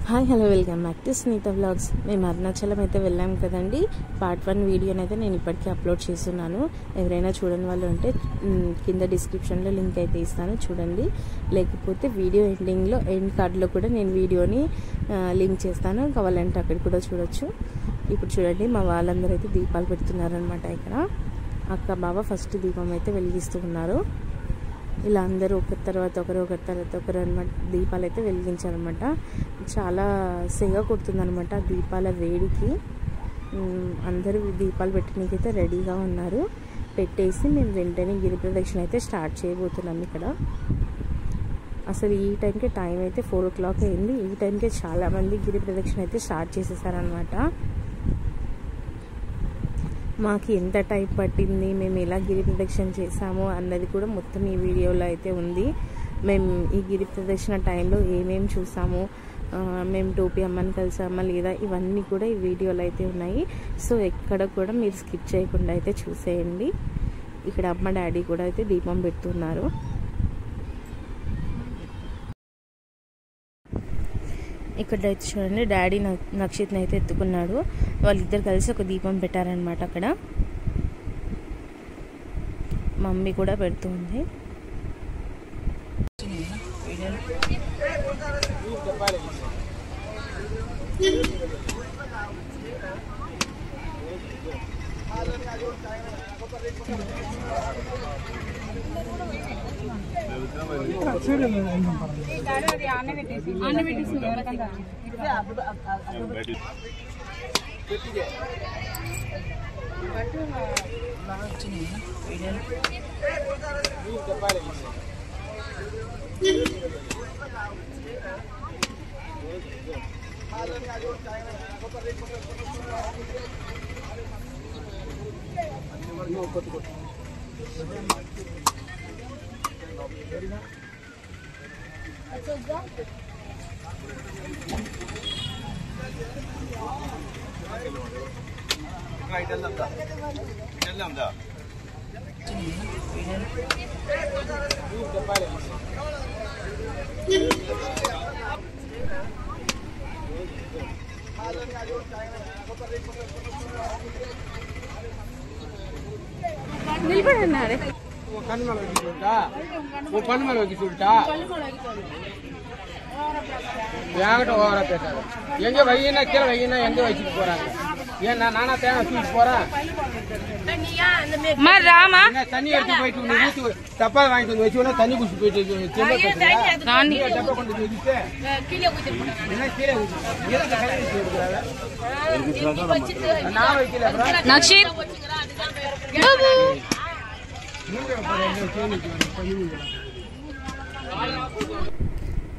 Hi hello welcome back to Sunitha vlogs. మేము అరుణాచలం అయితే వెళ్ళాం కదండి. పార్ట్ 1 వీడియోని అయితే నేను ఇప్పటికీ అప్లోడ్ చేస్తున్నాను. ఎవరైనా చూడని వాళ్ళు ఉంటే కింద డిస్క్రిప్షన్లో లింక్ అయితే ఇస్తాను, చూడండి. లేకపోతే వీడియో ఎండ్ కార్డ్లో కూడా నేను వీడియోని లింక్ చేస్తాను, కావాలంటే అక్కడ కూడా చూడొచ్చు. ఇప్పుడు చూడండి, మా వాళ్ళందరూ అయితే దీపాలు పెడుతున్నారనమాట. ఇక్కడ అక్క బావ ఫస్ట్ దీపం అయితే వెలిగిస్తూ ఉన్నారు. ఇలా అందరూ ఒకరి తర్వాత ఒకరు అనమాట దీపాలు అయితే వెలిగించారనమాట. చాలా సెగ కొడుతుందనమాట దీపాల వేడికి. అందరూ దీపాలు పెట్టడానికైతే రెడీగా ఉన్నారు. పెట్టేసి మేము వెంటనే గిరి ప్రదక్షిణ అయితే స్టార్ట్ చేయబోతున్నాం. ఇక్కడ అసలు ఈ టైంకి టైం అయితే 4 o'clock అయింది. ఈ టైంకే చాలామంది గిరి ప్రదక్షిణ అయితే స్టార్ట్ చేసేసారనమాట. మాకు ఎంత టైం పట్టింది, మేము ఎలా గిరి ప్రదక్షిణ చేసాము అన్నది కూడా మొత్తం ఈ వీడియోలో అయితే ఉంది. మేము ఈ గిరి ప్రదక్షిణ టైంలో ఏమేమి చూసాము, మేము టోపీ అమ్మని కలిసామా లేదా, ఇవన్నీ కూడా ఈ వీడియోలో అయితే ఉన్నాయి. సో ఎక్కడ కూడా మీరు స్కిప్ చేయకుండా అయితే చూసేయండి. ఇక్కడ అమ్మ డాడీ కూడా అయితే దీపం పెడుతున్నారు. ఇక్కడ అయితే చూడండి, డాడీ నక్షత్రని అయితే ఎత్తుకున్నాడు. వాళ్ళిద్దరు కలిసి ఒక దీపం పెట్టారనమాట. అక్కడ మమ్మీ కూడా పెడుతుంది. నిలబడన్నారే எங்க வையினா கீழே வையினா எங்க வச்சுட்டு போறாங்க. ஏன் நானா தேவை வச்சுட்டு போறேன். தண்ணி எடுத்து போயிட்டு ஊற்றி டப்பா வாங்கிட்டு வந்து வச்சு தண்ணி குடிச்சு போயிட்டு டப்பா கொண்டு வச்சுட்டு என்ன கீழே நான் வைக்கல.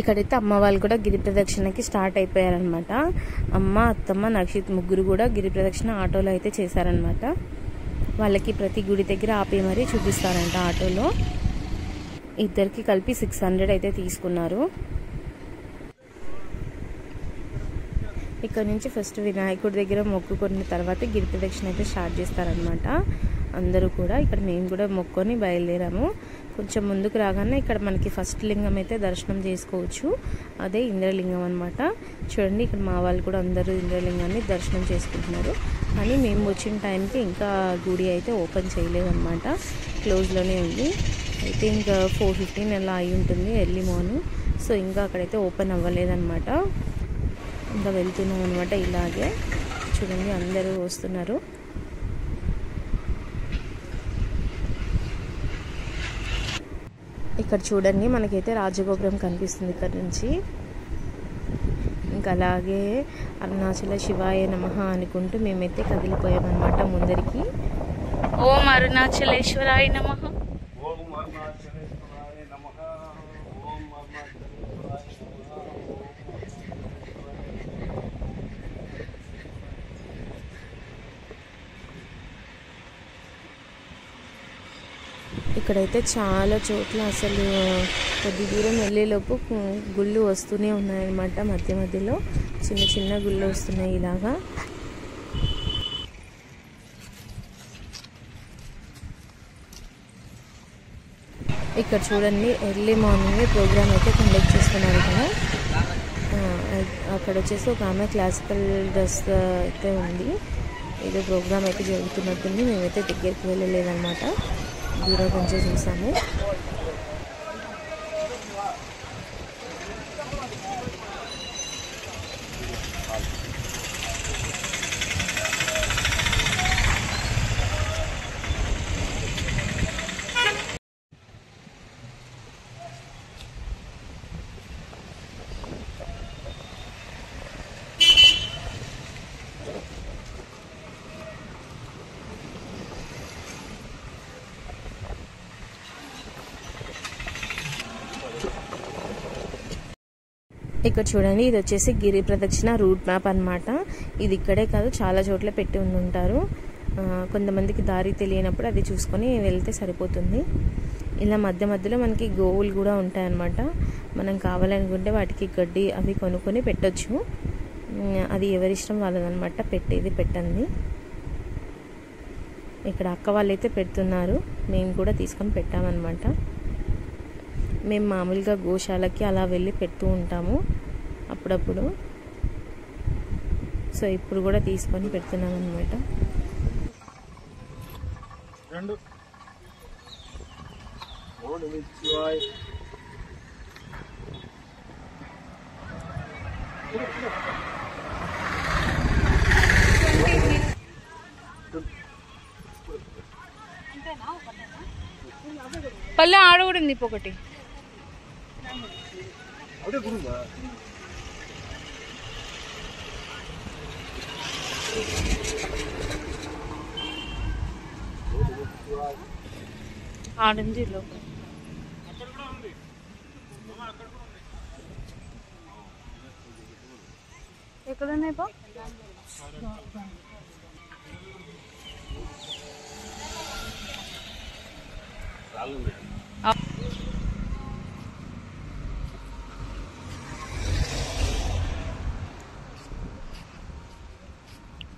ఇక్కడైతే అమ్మ వాళ్ళు కూడా గిరి ప్రదక్షిణకి స్టార్ట్ అయిపోయారనమాట. అమ్మ, అత్తమ్మ, నక్షిత్ ముగ్గురు కూడా గిరి ప్రదక్షిణ ఆటోలో అయితే చేశారనమాట. వాళ్ళకి ప్రతి గుడి దగ్గర ఆపి మరీ చూపిస్తారంట ఆటోలో. ఇద్దరికి కలిపి 600 అయితే తీసుకున్నారు. ఇక్కడ నుంచి ఫస్ట్ వినాయకుడి దగ్గర మొక్కుకున్న తర్వాత గిరి ప్రదక్షిణ అయితే స్టార్ట్ చేస్తారనమాట. అందరూ కూడా ఇక్కడ మేము కూడా మొక్కుకొని బయలుదేరాము. కొంచెం ముందుకు రాగానే ఇక్కడ మనకి ఫస్ట్ లింగం అయితే దర్శనం చేసుకోవచ్చు. అదే ఇంద్రలింగం అనమాట. చూడండి, ఇక్కడ మా వాళ్ళు కూడా అందరూ ఇంద్రలింగాన్ని దర్శనం చేసుకుంటున్నారు. కానీ మేము వచ్చిన టైంకి ఇంకా గుడి అయితే ఓపెన్ చేయలేదన్నమాట, క్లోజ్లోనే ఉంది. అయితే ఇంకా 4:15 అలా అయి ఉంటుంది, ఎర్లీ మార్నింగ్. సో ఇంకా అక్కడైతే ఓపెన్ అవ్వలేదన్నమాట. ఇంకా వెళ్తున్నాం అనమాట. ఇలాగే చూడండి, అందరూ వస్తున్నారు. ఇక్కడ చూడండి, మనకైతే రాజగోపురం కనిపిస్తుంది ఇక్కడ నుంచి. ఇంకా అలాగే అరుణాచల శివాయ నమః అనుకుంటూ మేమైతే కదిలిపోయామన్నమాట ముందరికి. ఓం అరుణాచలేశ్వరాయ నమః. ఇక్కడైతే చాలా చోట్ల అసలు కొద్ది దూరం వెళ్ళేలోపు గుళ్ళు వస్తూనే ఉన్నాయన్నమాట. మధ్య మధ్యలో చిన్న చిన్న గుళ్ళు వస్తున్నాయి ఇలాగా. ఇక్కడ చూడండి ఎర్లీ మార్నింగ్ ప్రోగ్రామ్ అయితే కండక్ట్ చేస్తున్నారు కదా. అక్కడ వచ్చేసి ఒక ఆమె క్లాసికల్ డ్రెస్ అయితే ఉంది. ఏదో ప్రోగ్రామ్ అయితే జరుగుతున్నట్టుంది. మేమైతే దగ్గరికి వెళ్ళలేదన్నమాట, దూరం కొంచెం చూసాము. ఇక్కడ చూడండి, ఇది వచ్చేసి గిరి ప్రదక్షిణ రూట్ మ్యాప్ అన్నమాట. ఇది ఇక్కడే కాదు, చాలా చోట్ల పెట్టి ఉంటారు. కొంతమందికి దారి తెలియనప్పుడు అది చూసుకొని వెళ్తే సరిపోతుంది. ఇలా మధ్య మధ్యలో మనకి గోవులు కూడా ఉంటాయన్నమాట. మనం కావాలనుకుంటే వాటికి గడ్డి అవి కొనుక్కొని పెట్టొచ్చు. అది ఎవరిష్టం వాళ్ళదనమాట, పెట్టేది పెట్టండి. ఇక్కడ అక్క వాళ్ళైతే పెడుతున్నారు, మేము కూడా తీసుకొని పెట్టామన్నమాట. మేము మామూలుగా గోశాలకి అలా వెళ్ళి పెడుతూ ఉంటాము అప్పుడప్పుడు. సో ఇప్పుడు కూడా తీసుకొని పెడుతున్నాం అన్నమాట. పల్లె ఆడ కూడా ఉంది ఒకటి. ఆడంది లోపల. ఎక్కడ ఉన్నాయి బా?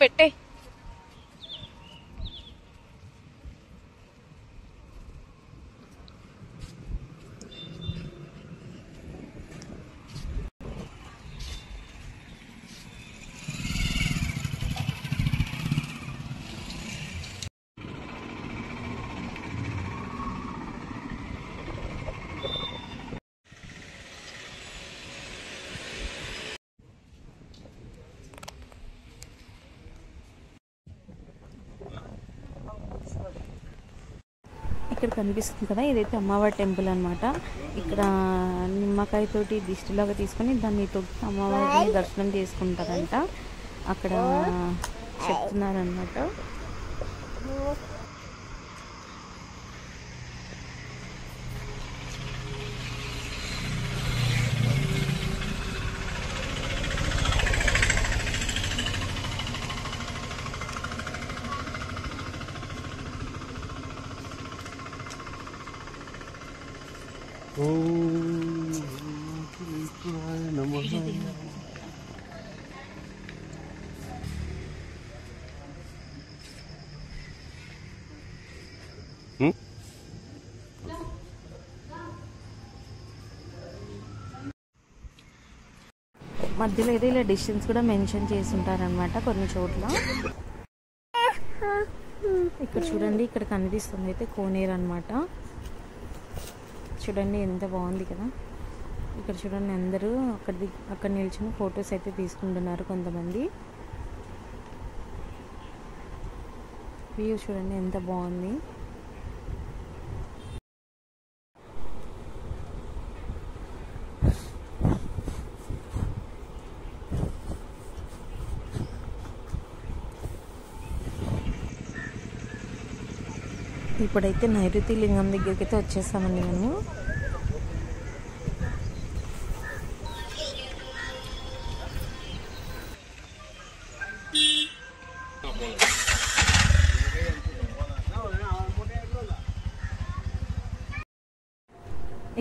పెట్టే. ఇక్కడ కనిపిస్తుంది కదా, ఇదైతే అమ్మవారి టెంపుల్ అన్నమాట. ఇక్కడ నిమ్మకాయతోటి దిష్టిలాగా తీసుకొని దాన్ని తొక్కి అమ్మవారిని దర్శనం చేసుకుంటారంట. అక్కడ చెప్తున్నారనమాట. మధ్యలో ఏదో ఇలా డిస్టెన్స్ కూడా మెన్షన్ చేసి ఉంటారనమాట కొన్ని చోట్ల. ఇక్కడ చూడండి, ఇక్కడ కనిపిస్తుంది అయితే కోనేరు అనమాట. చూడండి ఎంత బాగుంది కదా. ఇక్కడ చూడండి అందరూ అక్కడ నిల్చుని ఫొటోస్ అయితే తీసుకుంటున్నారు కొంతమంది. వ్యూ చూడండి ఎంత బాగుంది. ఇప్పుడైతే నైరుతి లింగం దగ్గరికి అయితే వచ్చేసామండి మనము.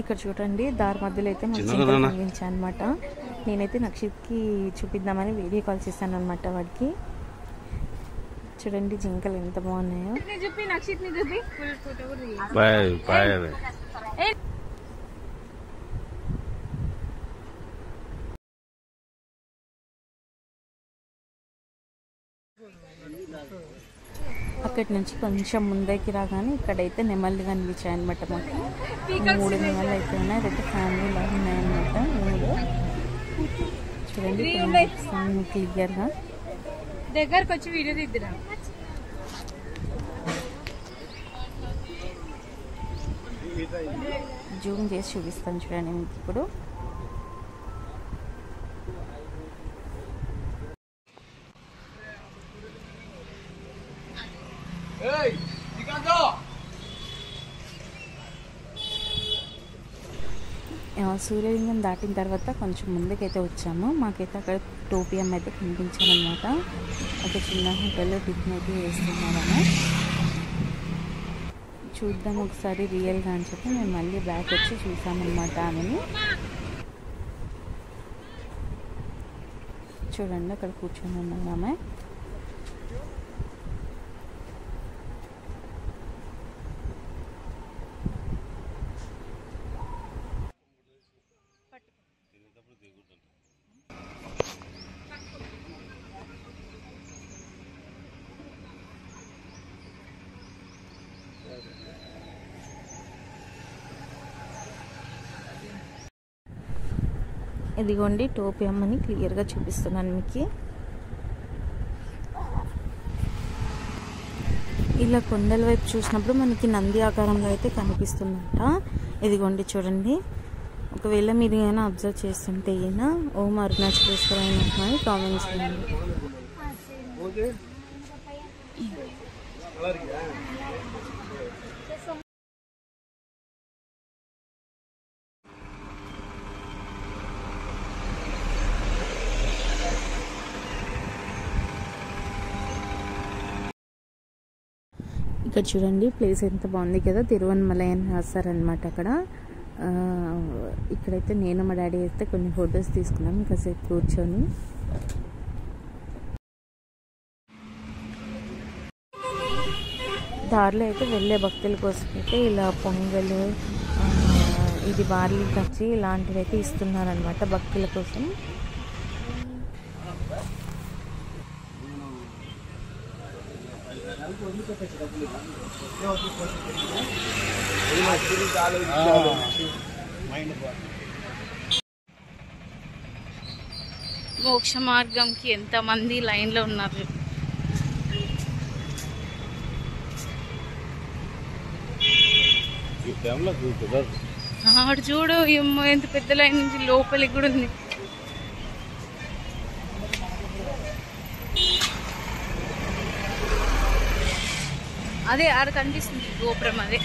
ఇక్కడ చూడండి, దారి మధ్యలో అయితే కనిపించాను అనమాట. నేనైతే నక్షత్కి చూపిద్దామని వీడియో కాల్ చేశాను అనమాట వాడికి. చూడండి జింకలు ఎంత బాగున్నాయో. అక్కడి నుంచి కొంచెం ముందరికి రాగానే ఇక్కడైతే నెమళ్ళు కనిపించాయి అనమాట. మాకు 3 నెమళ్ళు అయితే ఉన్నాయి. అదైతే ఫ్యామిలీ లాగా ఉన్నాయన్నమాట. 3 చూడండి క్లియర్గా దగ్గరకు వచ్చి వీడియో తీద్దురా. జూమ్ చేసి చూపిస్తాను చూడండి మీకు ఇప్పుడు. సూర్యలింగం దాటిన తర్వాత కొంచెం ముందుకైతే వచ్చాము. మాకైతే అక్కడ 2 PM అయితే కనిపించామన్నమాట. ఒక చిన్న హోటల్లో టిఫిన్ అయితే వేస్తున్నాము. చూద్దాం ఒకసారి రియల్గా అని చెప్పి మేము మళ్ళీ బ్యాక్ వచ్చి చూసామన్నమాట. ఆమెని చూడండి అక్కడ కూర్చొని ఉన్నాము ఆమె. ఇదిగోండి టోపీ అమ్మని క్లియర్గా చూపిస్తున్నాను మీకు. ఇలా కొండల వైపు చూసినప్పుడు మనకి నంది ఆకారంలో అయితే కనిపిస్తుందంట. ఇదిగోండి చూడండి. ఒకవేళ మీరు ఏమైనా అబ్జర్వ్ చేస్తుంటే అయినా ఓం అరుణాచలేశ్వర అని కామెంట్స్ చేయండి. ఇక్కడ చూడండి ప్లేస్ ఎంత బాగుంది కదా. తిరువన్మలై అని రాస్తారనమాట అక్కడ. ఇక్కడైతే నేను మా డాడీ అయితే కొన్ని ఫొటోస్ తీసుకున్నాం కాసేపు కూర్చొని. దారిలో అయితే వెళ్ళే భక్తుల కోసం అయితే ఇలా పొంగలు, ఇది బార్లీ కచ్చి ఇలాంటివి అయితే ఇస్తున్నారనమాట భక్తుల కోసం. మోక్ష మార్గంకి ఎంతమంది లైన్లో ఉన్నారు. ఆడు చూడు ఎంత పెద్ద లైన్ నుంచి లోపలికి కూడా ఉంది. అదే ఆడ కనిపిస్తుంది గోపురం. అదే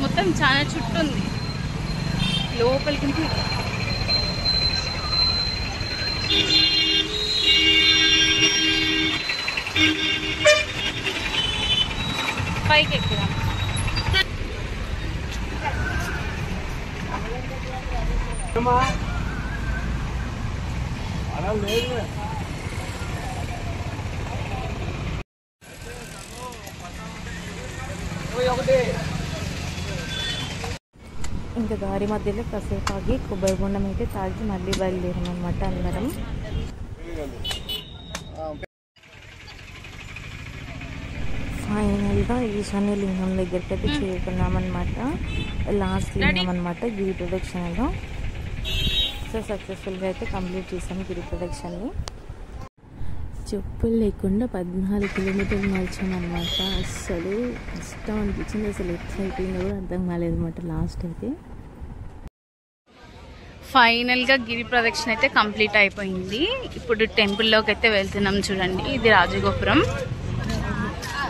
మొత్తం చాలా చుట్టూ ఉంది లోపలికి. పైకి ఎక్కుదాం. ఇంకా దారి మధ్యలో కాసేపు ఆగి కొబ్బరి బొండం అయితే తాగి మళ్ళీ బయలుదేరాం అనమాట అందరం. ఫైనల్గా ఈశాన్య లింగం దగ్గరికి అయితే చేరుకున్నామన్నమాట. లాస్ట్ లింగం అనమాట గిరి ప్రదక్షిణలో. సో సక్సెస్ఫుల్గా అయితే కంప్లీట్ చేసాము గిరి ప్రదక్షిణని. చెప్పులు లేకుండా 14 కిలోమీటర్లు నడిచామన్నమాట. అస్సలు కష్టం అనిపించింది. అసలు ఎట్లా అయిపోయిందో కూడా అర్థం కాలేదన్నమాట లాస్ట్ అయితే. ఫైనల్గా గిరి ప్రదక్షిణ అయితే కంప్లీట్ అయిపోయింది. ఇప్పుడు టెంపుల్లోకి అయితే వెళ్తున్నాం. చూడండి ఇది రాజగోపురం.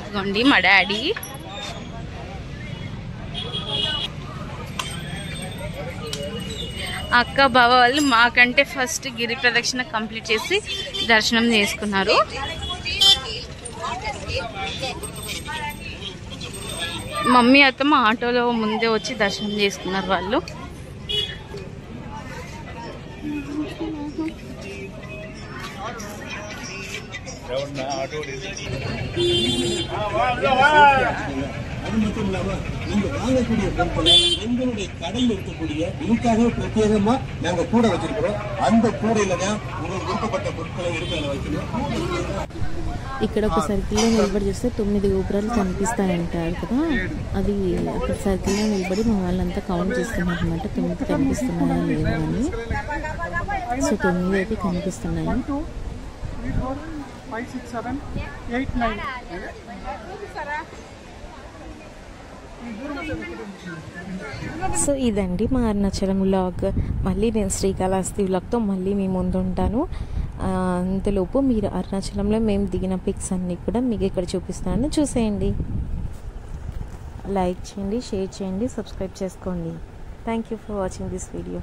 ఇదిగోండి మా డాడీ. అక్క బావ వాళ్ళు మాకంటే ఫస్ట్ గిరి ప్రదక్షిణ కంప్లీట్ చేసి దర్శనం చేసుకున్నారు. మమ్మీ అత్తమ్మ ఆటోలో ముందే వచ్చి దర్శనం చేసుకున్నారు వాళ్ళు. அது மட்டும் இல்லாம நீங்க வாங்கக்கூடிய பொருட்களை எங்களுடைய கடையில் இருக்கக்கூடிய இதுக்காக பிரத்யேகமா நாங்க கூட வச்சிருக்கிறோம். அந்த கூடையில தான் உங்களுக்கு விருப்பப்பட்ட பொருட்களை எடுத்து வைக்கணும். ఇక్కడ ఒక సర్కిల్లో నిలబడి చూస్తే 9 గోపురాలు కనిపిస్తాయంటారు కదా, అది అక్కడ సర్కిల్లో నిలబడి మా వాళ్ళంతా కౌంట్ చేస్తున్నారు అనమాట, 9 కనిపిస్తున్నాయా లేదా అని. సో 9 అయితే కనిపిస్తున్నాయి. సో ఇదండి మా అరుణాచలం వ్లాగ్. మళ్ళీ నేను శ్రీకాళహస్తి వ్లాగ్తో మళ్ళీ మీ ముందు ఉంటాను. అంతలోపు మీరు అరుణాచలంలో మేము దిగిన పిక్స్ అన్నీ కూడా మీకు ఇక్కడ చూపిస్తాను, చూసేయండి. లైక్ చేయండి, షేర్ చేయండి, సబ్స్క్రైబ్ చేసుకోండి. Thank you for watching this video.